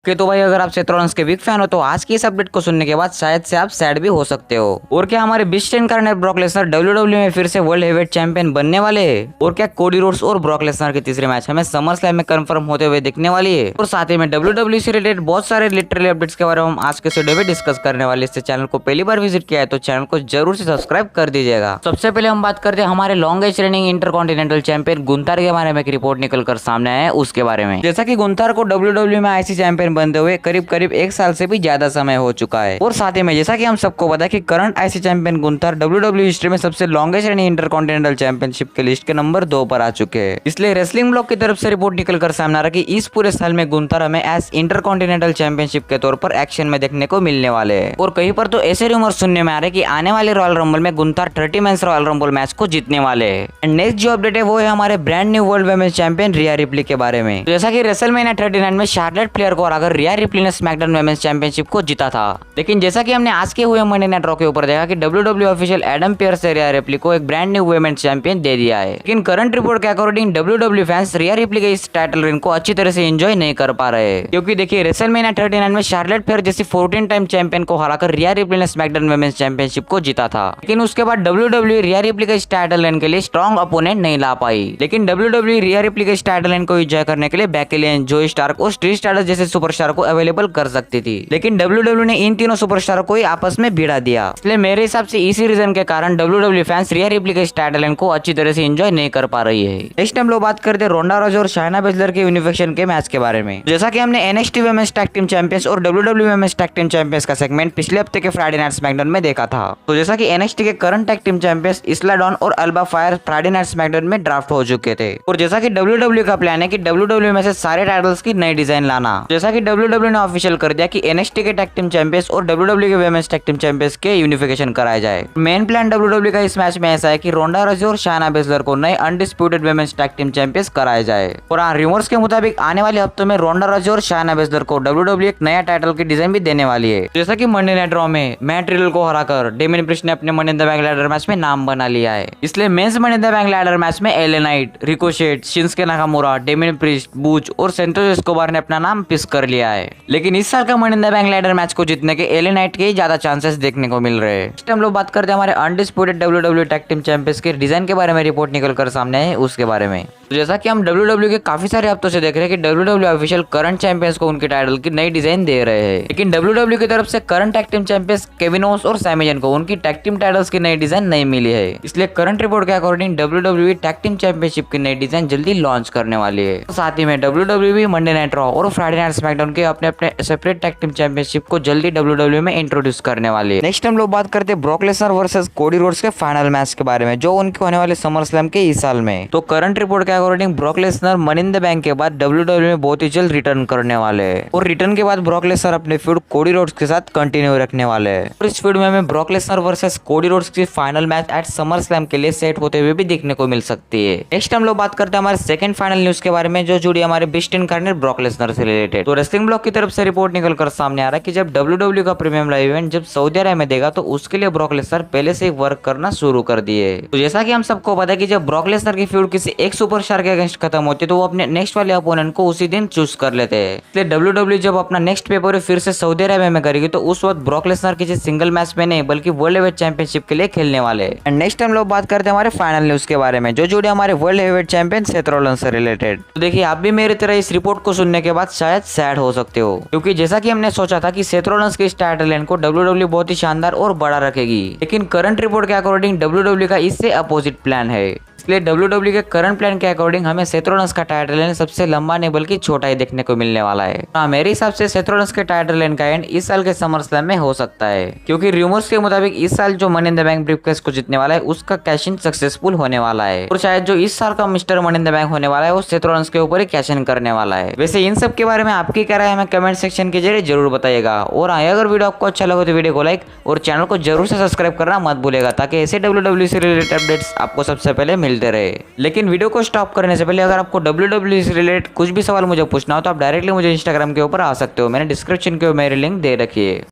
तो भाई अगर आप सेथ रॉलिंस के बिग फैन हो तो आज की इस अपडेट को सुनने के बाद शायद से आप सैड भी हो सकते हो। और क्या हमारे बिस्टेन कार्नेर ब्रॉक लेसनर डब्ल्यूडब्ल्यू में फिर से वर्ल्ड हेवीवेट चैंपियन बनने वाले हैं? और क्या कोडी रोड्स और ब्रॉक लेसनर के तीसरे मैच हमें समर स्लैम में कंफर्म होते हुए दिखने वाली है? और साथ ही में डब्ल्यूडब्ल्यू से रिलेटेड बहुत सारे लिटरली अपडेट्स के बारे में हम आज के वीडियो में डिस्कस करने वाले। इससे चैनल को पहली बार विजिट किया है तो चैनल को जरूर से सब्सक्राइब कर दीजिएगा। सबसे पहले हम बात करते हैं हमारे longest running intercontinental champion Gunther के बारे में। एक रिपोर्ट निकल कर सामने आया है उसके बारे में। जैसा कि गुंथर को डब्ल्यूडब्ल्यू में आईसी चैंपियन बनते हुए करीब 1 साल से भी ज्यादा समय हो चुका है। और साथ ही में जैसा कि हम सबको पता है कि current IC champion Gunther WW history में सबसे लॉन्गेस्ट रनिंग इंटरकॉन्टिनेंटल चैंपियनशिप के लिस्ट के नंबर 2 पर आ चुके हैं। इसलिए रेसलिंग ब्लॉग की तरफ से रिपोर्ट निकल कर सामने आ रहा कि इस पूरे साल में गुंथर हमें एज इंटरकॉन्टिनेंटल चैंपियनशिप के तौर पर एक्शन में देखने को मिलने वाले हैं। और कहीं पर तो ऐसे रूमर सुनने में आ रहे कि आने वाले रॉयल रंबल में Gunther 30 men's royal rumble match को जीतने वाले हैं। एंड नेक्स्ट जो अपडेट है वो है हमारे brand new world women's champion Rhea Ripley के बारे में। जैसा कि रेसलमेनिया 39 में शार्लेट फ्लेयर को हराकर रिया रिप्ली ने स्मैकडाउन वुमेन्स चैंपियनशिप को जीता था। लेकिन जैसा कि हमने आज के हुए मनी नाइट रॉ के ऊपर देखा कि डब्ल्यूडब्ल्यू ऑफिशियल एडम पियर्स ने रिया रिप्ली को एक ब्रांड न्यू वुमेन्स चैंपियन दे दिया है। लेकिन करंट रिपोर्ट के according WW fans Rhea Ripley के इस टाइटल रेन को अच्छी तरह से एंजॉय नहीं कर पा रहे हैं। क्योंकि देखिए रेसलमेनिया 39 में शार्लेट फ्लेयर जैसी 14 टाइम चैंपियन को हराकर रिया रिप्ली ने स्मैकडाउन वुमेन्स चैंपियनशिप को जीता था। लेकिन उसके बाद डब्ल्यूडब्ल्यू रिया रिप्ली के इस टाइटल रेन के लिए स्ट्रॉन्ग अपोनेंट नहीं ला पाई। लेकिन डब्ल्यूडब्ल्यू रिया रिप्ली के इस टाइटल रेन को एंजॉय करने के लिए बेकी लिंच, जोई स्टार्क और स्ट्रीट स्टार्स जैसे सुपरस्टार को अवेलेबल कर सकती थी। लेकिन डब्ल्यूडब्ल्यू ने इन तीनों सुपरस्टारों को ही आपस में भिड़ा दिया। इसलिए मेरे हिसाब से इसी रीजन के कारण डब्ल्यूडब्ल्यू फैंस रिया रिप्ली के टाइटल रेन को अच्छी तरह से एंजॉय नहीं कर पा रही है। नेक्स्ट हम लोग बात करते हैं रोंडा राउजी और शायना बेसलर के यूनिफिकेशन के मैच के बारे में। जैसा कि हमने NXT women's tag team champions और WWE women's tag team champions का सेगमेंट पिछले हफ्ते के फ्राइडे नाइट स्मैकडाउन में देखा था। तो जैसा कि एनएक्सटी के current tag team champions Isla Dawn और Alba Fyre Friday Night SmackDown में ड्राफ्ट हो चुके थे। और जैसा कि डब्ल्यूडब्ल्यू का प्लान है कि डब्ल्यूडब्ल्यू में से सारे टाइटल्स की नई डिजाइन लाना। जैसा कि डब्ल्यूडब्ल्यू ने ऑफिशियल कर दिया कि एनएक्सटी के टैग टीम चैंपियंस और डब्ल्यूडब्ल्यू के वुमेन्स टैग टीम चैंपियंस के यूनिफिकेशन कराया जाए। मेन प्लान डब्ल्यूडब्ल्यू का इस मैच में ऐसा है कि रोंडा राउजी और शायना बेसलर को नए undisputed women's tag team champions कराए जाए। और रूमर्स के मुताबिक आने वाले हफ्तों में रोंडा राउजी और शायना बेसलर को डब्ल्यूडब्ल्यू एक नया टाइटल की डिजाइन भी देने वाली है। जैसा कि मंडे नाइट रॉ में मैट रिडल को हराकर डेमियन प्रिस्ट ने अपने Money in the Bank ladder match में नाम बना लिया है। इसलिए men's Money in the Bank ladder match में LA Knight, Ricochet, Shinsuke Nakamura, Damian Priest, Butch और सेंटोस एस्कोबार ने अपना नाम पिस कर लिया है। लेकिन इस साल का money in the Bank ladder match को जीतने के एले नाइट के ज्यादा चांसेस देखने को मिल रहे हैं। नेक्स्ट हम लोग बात करते हैं हमारे undisputed WW tag team champions के डिजाइन के बारे में। रिपोर्ट निकल कर सामने है उसके बारे में। तो जैसा कि हम डब्ल्यूडब्ल्यू के काफी सारे हफ्तों से देख रहे हैं कि डब्ल्यूडब्ल्यू ऑफिशियल करंट चैंपियंस को उनके टाइटल की नई डिजाइन दे रहे हैं। लेकिन डब्ल्यूडब्ल्यू की तरफ से current tag team champions Kevin Owens और सैमी ज़ैन को उनकी टैग टीम टाइटल्स की नई डिजाइन नहीं मिली है। इसलिए करंट रिपोर्ट के according WW tag team championship की नई डिजाइन जल्दी लॉन्च करने वाली है। तो साथ ही में डब्ल्यूडब्ल्यू भी मंडे नाइट रॉ और फ्राइडे नाइट स्मैकडाउन के अपने अपने सेपरेट टैग टीम चैंपियनशिप को जल्दी डब्ल्यूडब्ल्यू में इंट्रोड्यूस करने वाली है। नेक्स्ट हम लोग बात करते हैं Brock Lesnar versus Cody roads के फाइनल मैच के बारे में, जो उनके होने वाले समर स्लैम के इस साल में। तो करंट रिपोर्ट के according Brock Lesnar money in the bank के बाद डब्ल्यूडब्ल्यू में बहुत ही जल्द रिटर्न करने वाले हैं। और रिटर्न के बाद ब्रॉक लेसनर अपने फ्यूड कोडी रोड्स के साथ कंटिन्यू रखने वाले हैं। और इस फ्यूड में हमें Brock Lesnar versus Cody Rhodes की final match at SummerSlam के लिए सेट होते हुए भी देखने को मिल सकती है। नेक्स्ट हम लोग बात करते हैं हमारे सेकंड फाइनल न्यूज के बारे में, जो जुड़ी हमारे बिस्टेन कार्नेर ब्रॉक लेसनर से रिलेटेड। तो रेसलिंग ब्लॉग की तरफ से रिपोर्ट निकल कर सामने आ रहा है कि जब डब्ल्यूडब्ल्यू का प्रीमियम लाइव इवेंट जब सऊदी अरब में देगा तो उसके लिए ब्रॉक लेसनर पहले से वर्क करना शुरू कर दिए। तो जैसा कि हम सबको पता है कि जब ब्रॉक लेसनर की फ्यूड किसी एक सुपरस्टार के अगेंस्ट खत्म होती है तो वो अपने नेक्स्ट वाले अपोनेंट को उसी दिन चूज कर लेते हैं। इसलिए डब्ल्यूडब्ल्यू जब अपना नेक्स्ट पेपर फिर से सऊदी अरब में करेगी तो उस वक्त ब्रॉक लेसनर किसी सिंगल मैच में नहीं बल्कि वर्ल्ड हेवीवेट चैंपियनशिप के लिए खेलने वाले। एंड नेक्स्ट हम लोग बात करते हैं हमारे फाइनल न्यूज के बारे में, जो जुड़े हमारे world heavyweight champion Seth Rollins से रिलेटेड। तो देखिए आप भी मेरी तरह इस रिपोर्ट को सुनने के बाद शायद सैड हो सकते हो, क्योंकि जैसा कि हमने सोचा था कि सेथ रॉलिंस के इस टाइटल रेन को डब्ल्यूडब्ल्यू बहुत ही शानदार और बड़ा रखेगी। लेकिन करंट रिपोर्ट के अकॉर्डिंग डब्ल्यूडब्ल्यू का इससे अपोजिट प्लान है। इसलिए डब्ल्यूडब्ल्यू के करंट प्लान के अकॉर्डिंग हमें सेथ रॉलिंस का टाइटल रेन सबसे लंबा नहीं बल्कि छोटा ही देखने को मिलने वाला है। मेरे हिसाब से सेथ रॉलिंस के टाइटल रेन का एंड इस साल के समर स्लैम में हो सकता है, क्योंकि रूमर्स के मुताबिक इस साल जो money in the bank briefcase को जीतने वाला है उसका कैश इन सक्सेसफुल होने वाला है। और शायद जो इस साल का mister money in the bank होने वाला है वो सेथ रॉलिंस के ऊपर ही कैश इन करने वाला है। वैसे इन सब के बारे में आपकी क्या राय है हमें कमेंट सेक्शन के जरिए जरूर बताइएगा। और अगर वीडियो आपको अच्छा लगे तो वीडियो को लाइक और चैनल को जरूर से सब्सक्राइब करना मत भूलेगा, ताकि ऐसे डब्ल्यूडब्ल्यू से रिलेटेड अपडेट्स आपको सबसे पहले मिलते रहे। लेकिन वीडियो को स्टॉप करने से पहले अगर आपको डब्ल्यूडब्ल्यू से रिलेटेड कुछ भी सवाल मुझे पूछना हो तो आप डायरेक्टली मुझे इंस्टाग्राम के ऊपर आ सकते हो। मैंने डिस्क्रिप्शन के ऊपर मेरी लिंक दे रखी है।